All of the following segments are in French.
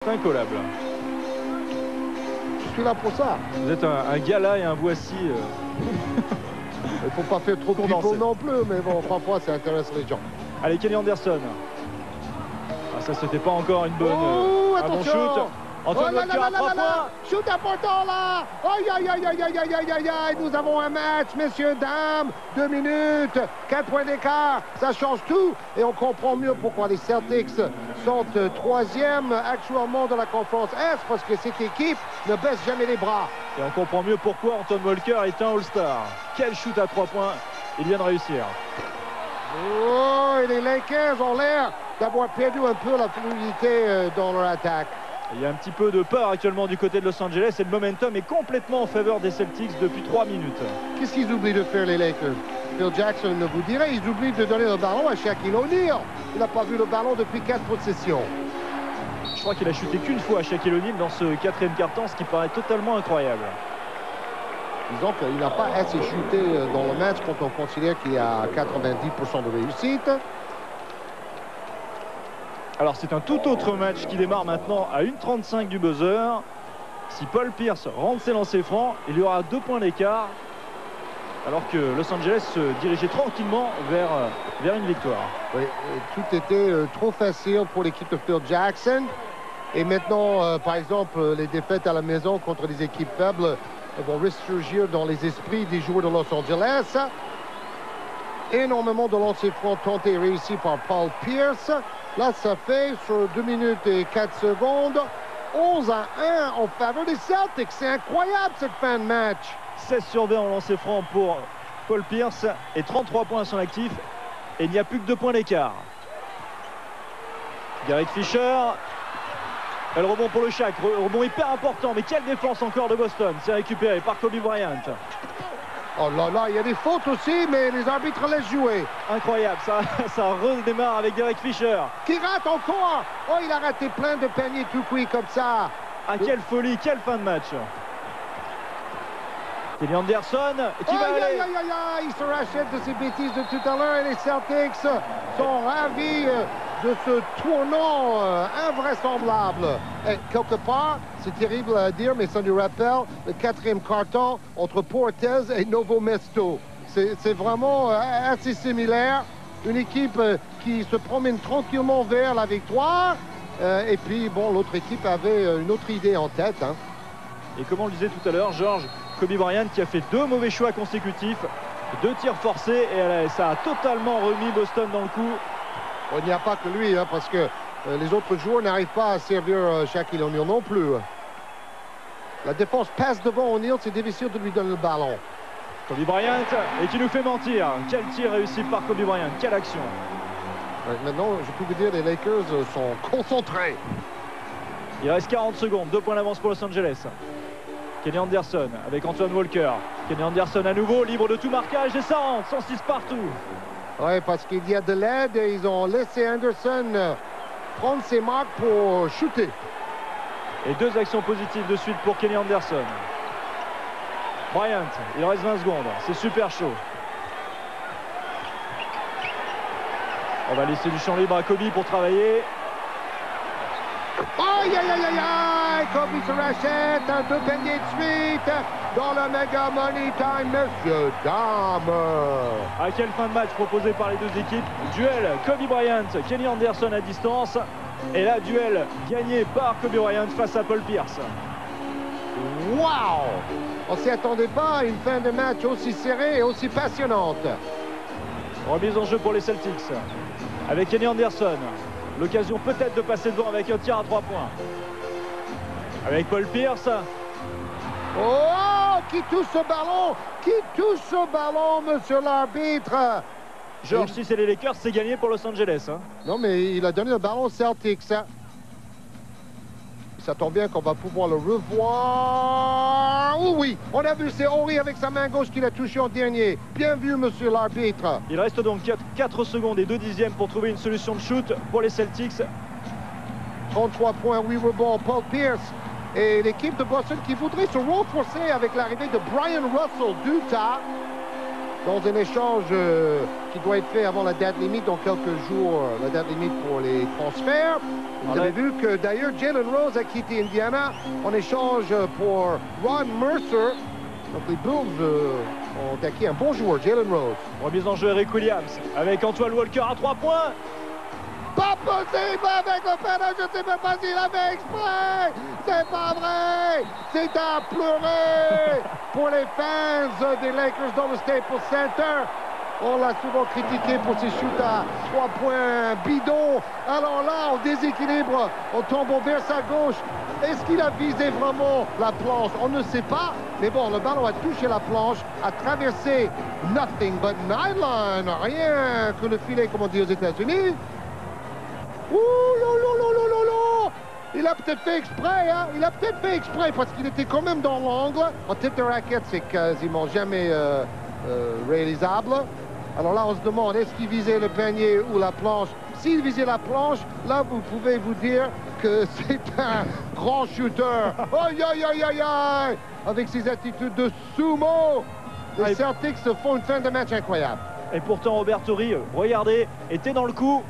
Incollable. Je suis là pour ça. Vous êtes un gala et un voici. Il faut pas faire trop de people non plus, mais bon, parfois ça intéresse les gens. Allez, Kenny Anderson. Ah, ça, c'était pas encore une bonne. Un bon shoot. Antoine Walker à 3 points. Shoot important là. Aïe, aïe, aïe, aïe, aïe, aïe, aïe, aïe, aïe. Nous avons un match, messieurs, dames. 2 minutes, 4 points d'écart. Ça change tout. Et on comprend mieux pourquoi les Celtics sont 3e actuellement de la conférence Est, parce que cette équipe ne baisse jamais les bras. Et on comprend mieux pourquoi Antoine Walker est un All-Star. Quel shoot à 3 points. Il vient de réussir. Oh, et les Lakers ont l'air d'avoir perdu un peu la fluidité dans leur attaque. Il y a un petit peu de peur actuellement du côté de Los Angeles et le momentum est complètement en faveur des Celtics depuis 3 minutes. Qu'est-ce qu'ils oublient de faire, les Lakers? Phil Jackson vous dirait, ils oublient de donner le ballon à Shaquille O'Neal. Il n'a pas vu le ballon depuis 4 possessions. Je crois qu'il a chuté qu'une fois à Shaquille O'Neal dans ce 4e quart-temps, ce qui paraît totalement incroyable. Disons qu'il n'a pas assez chuté dans le match quand on considère qu'il y a 90% de réussite. Alors c'est un tout autre match qui démarre maintenant à 1:35 du buzzer. Si Paul Pierce rentre ses lancers francs, il y aura 2 points d'écart. Alors que Los Angeles se dirigeait tranquillement vers une victoire. Oui, tout était trop facile pour l'équipe de Phil Jackson. Et maintenant, par exemple, les défaites à la maison contre des équipes faibles vont ressurgir dans les esprits des joueurs de Los Angeles. Énormément de lancers francs tentés et réussis par Paul Pierce. Là, ça fait sur 2 minutes et 4 secondes 11-1 en faveur des Celtics. C'est incroyable cette fin de match. 16 sur 20 en lancer franc pour Paul Pierce et 33 points à son actif. Et il n'y a plus que 2 points d'écart. Derek Fisher. Le rebond pour le Shaq. Rebond hyper important. Mais quelle défense encore de Boston. C'est récupéré par Kobe Bryant. Oh là là, il y a des fautes aussi, mais les arbitres laissent jouer. Incroyable, ça redémarre avec Derek Fisher. Qui rate encore. Oh, il a raté plein de paniers tout cuits comme ça. Ah, quelle folie, quelle fin de match. Kenny Anderson qui va aller. Il se rachète de ses bêtises de tout à l'heure et les Celtics sont ravis de ce tournant invraisemblable. Et quelque part, c'est terrible à dire, mais ça nous rappelle le 4e quart-temps entre Portez et Novo Mesto. C'est vraiment assez similaire. Une équipe qui se promène tranquillement vers la victoire. Et puis, bon, l'autre équipe avait une autre idée en tête. Hein. Et comme on le disait tout à l'heure, Georges, Kobe Bryant qui a fait 2 mauvais choix consécutifs, 2 tirs forcés, et ça a totalement remis Boston dans le coup. Il n'y a pas que lui, hein, parce que les autres joueurs n'arrivent pas à servir Shaquille O'Neal non plus. La défense passe devant O'Neal, c'est difficile de lui donner le ballon. Kobe Bryant, et qui nous fait mentir. Quel tir réussi par Kobe Bryant, quelle action. Maintenant, je peux vous dire, les Lakers sont concentrés. Il reste 40 secondes, 2 points d'avance pour Los Angeles. Kenny Anderson avec Antoine Walker. Kenny Anderson à nouveau, libre de tout marquage, et ça rentre, 106 partout. Oui, parce qu'il y a de l'aide et ils ont laissé Anderson prendre ses marques pour shooter. Et 2 actions positives de suite pour Kenny Anderson. Bryant, il reste 20 secondes, c'est super chaud. On va laisser du champ libre à Kobe pour travailler. Aïe, aïe, aïe, aïe, aïe! Kobe se rachète, un 2 paniers de suite dans le Mega Money Time, messieurs, dames. À quelle fin de match proposée par les 2 équipes. Duel Kobe Bryant, Kenny Anderson à distance. Et là, duel gagné par Kobe Bryant face à Paul Pierce. Waouh! On s'y attendait pas à une fin de match aussi serrée et aussi passionnante. Remise en jeu pour les Celtics. Avec Kenny Anderson. L'occasion peut-être de passer devant avec un tir à 3 points. Avec Paul Pierce. Oh, qui touche ce ballon? Qui touche ce ballon, monsieur l'arbitre? Georges, si c'est les Lakers, c'est gagné pour Los Angeles. Hein. Non, mais il a donné le ballon aux Celtics. Hein. Ça tombe bien qu'on va pouvoir le revoir. Oh oui, on a vu, c'est Horry avec sa main gauche qu'il a touché en dernier. Bien vu, monsieur l'arbitre. Il reste donc 4 secondes et 2 dixièmes pour trouver une solution de shoot pour les Celtics. 33 points, 8 rebonds, Paul Pierce. Et l'équipe de Boston qui voudrait se renforcer avec l'arrivée de Brian Russell d'Utah. dans un échange qui doit être fait avant la date limite, dans quelques jours, la date limite pour les transferts. Vous avez vu que d'ailleurs Jalen Rose a quitté Indiana en échange pour Ron Mercer. Donc les Bulls ont acquis un bon joueur, Jalen Rose. Remise en jeu Eric Williams avec Antoine Walker à 3 points. Pas possible avec le pénal, je ne sais même pas s'il avait exprès. C'est pas vrai. C'est à pleurer pour les fans des Lakers dans le Staples Center. On l'a souvent critiqué pour ses shoots à 3 points bidons. Alors là, on déséquilibre, on tombe vers sa gauche. Est-ce qu'il a visé vraiment la planche? On ne sait pas. Mais bon, le ballon a touché la planche, a traversé nothing but nylon. Rien que le filet, comme on dit aux États-Unis. Ouh, lolo. Il a peut-être fait exprès, hein? Il a peut-être fait exprès parce qu'il était quand même dans l'angle. En tête de raquette, c'est quasiment jamais réalisable. Alors là, on se demande, est-ce qu'il visait le panier ou la planche? S'il visait la planche, là, vous pouvez vous dire que c'est un grand shooter. Aïe, aïe, aïe, aïe, aïe! Avec ses attitudes de sumo, les Celtics se font une fin de match incroyable. Et pourtant, Robert Torrey, regardez, était dans le coup.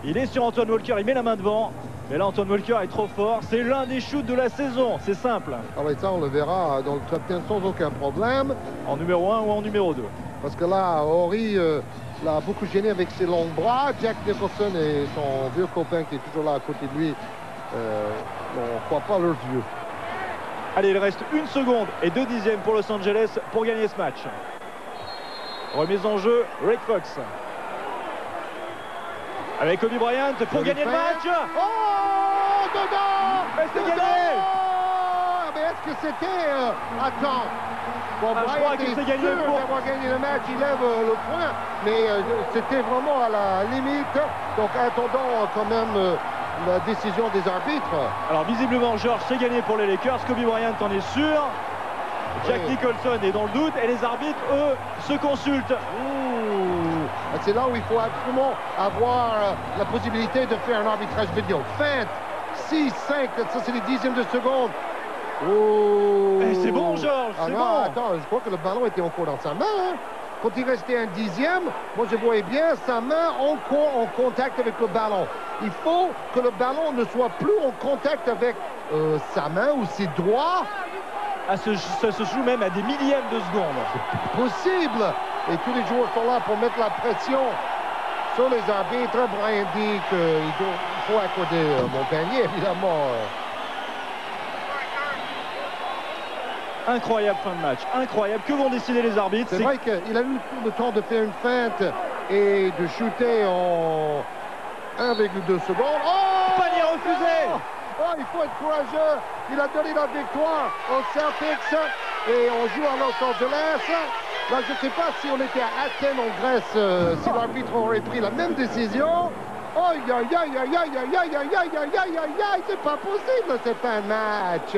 Il est sur Antoine Walker, il met la main devant. Mais là, Antoine Walker est trop fort. C'est l'un des shoots de la saison, c'est simple. Ah oui, ça, on le verra dans le top 10 sans aucun problème. En numéro 1 ou en numéro 2. Parce que là, Horry l'a beaucoup gêné avec ses longs bras. Jack Nicholson et son vieux copain qui est toujours là à côté de lui, on ne croit pas leurs yeux. Allez, il reste 1 seconde et 2 dixièmes pour Los Angeles pour gagner ce match. Remise en jeu, Rick Fox. Avec Kobe Bryant pour gagner le match. Oh, dedans! Mais c'est gagné! Mais est-ce que c'était... Attends. Bon, je crois qu'il s'est gagné le point. D'avoir gagné le match, il lève le point. Mais c'était vraiment à la limite. Donc attendons quand même la décision des arbitres. Alors visiblement, George, c'est gagné pour les Lakers. Kobe Bryant en est sûr. Jack Nicholson est dans le doute. Et les arbitres, eux, se consultent. C'est là où il faut absolument avoir la possibilité de faire un arbitrage vidéo. Feinte, 6, 5, ça c'est les dixièmes de seconde. Oh. Et c'est bon, Georges, c'est bon. Attends, je crois que le ballon était encore dans sa main. Hein. Quand il restait un dixième, moi je voyais bien sa main encore en contact avec le ballon. Il faut que le ballon ne soit plus en contact avec sa main ou ses doigts. Ça se joue même à des millièmes de seconde. C'est possible. Et tous les joueurs sont là pour mettre la pression sur les arbitres. Brian dit qu'il faut accorder mon panier, évidemment. Incroyable fin de match, incroyable. Que vont décider les arbitres? C'est vrai qu'il a eu le temps de faire une feinte et de shooter en 1,2 secondes. Oh! Panier refusé! Oh, il faut être courageux. Il a donné la victoire aux Celtics et on joue à Los Angeles. Là, je ne sais pas si on était à Athènes en Grèce, si l'arbitre aurait pris la même décision. Aïe, aïe, aïe, aïe, aïe, aïe, aïe, aïe, aïe, aïe, aïe, aïe, aïe, c'est pas possible cette fin de match.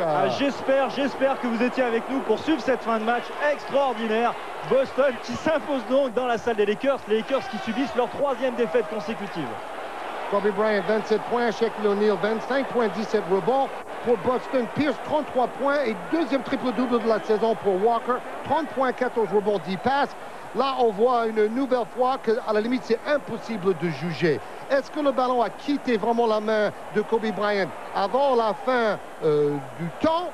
J'espère que vous étiez avec nous pour suivre cette fin de match extraordinaire. Boston qui s'impose donc dans la salle des Lakers. Les Lakers qui subissent leur 3e défaite consécutive. Kobe Bryant, 27 points. Shaquille O'Neal, 25 points, 17 rebonds. Pour Boston, Pierce, 33 points et deuxième triple-double de la saison pour Walker. 30 points, 14 rebonds, 10 passes. Là, on voit une nouvelle fois qu'à la limite, c'est impossible de juger. Est-ce que le ballon a quitté vraiment la main de Kobe Bryant avant la fin du temps?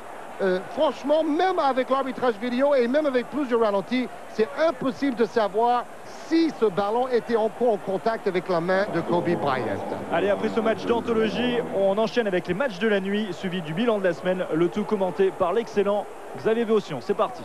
Franchement, même avec l'arbitrage vidéo et même avec plusieurs ralentis, c'est impossible de savoir si ce ballon était encore en contact avec la main de Kobe Bryant. Allez, après ce match d'anthologie, on enchaîne avec les matchs de la nuit, suivi du bilan de la semaine, le tout commenté par l'excellent Xavier Beauchamp. C'est parti.